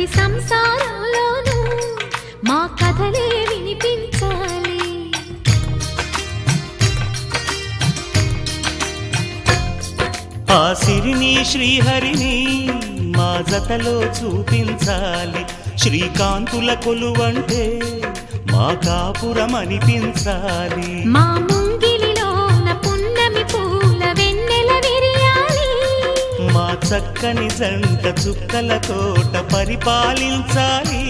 ప్రతి సంసారంలోనూ మా కథలే వినిపించాలి. ఆ సిరిని శ్రీహరిని మా జతలో చూపించాలి. శ్రీకాంతుల కొలువంటే మా కాపురం అనిపించాలి. మా ముంగిలిలోన పున్నమి పూల వెన్నెల విరియాలి. మా చక్కని జంట చుక్కల తోట పరిపాలించాలి.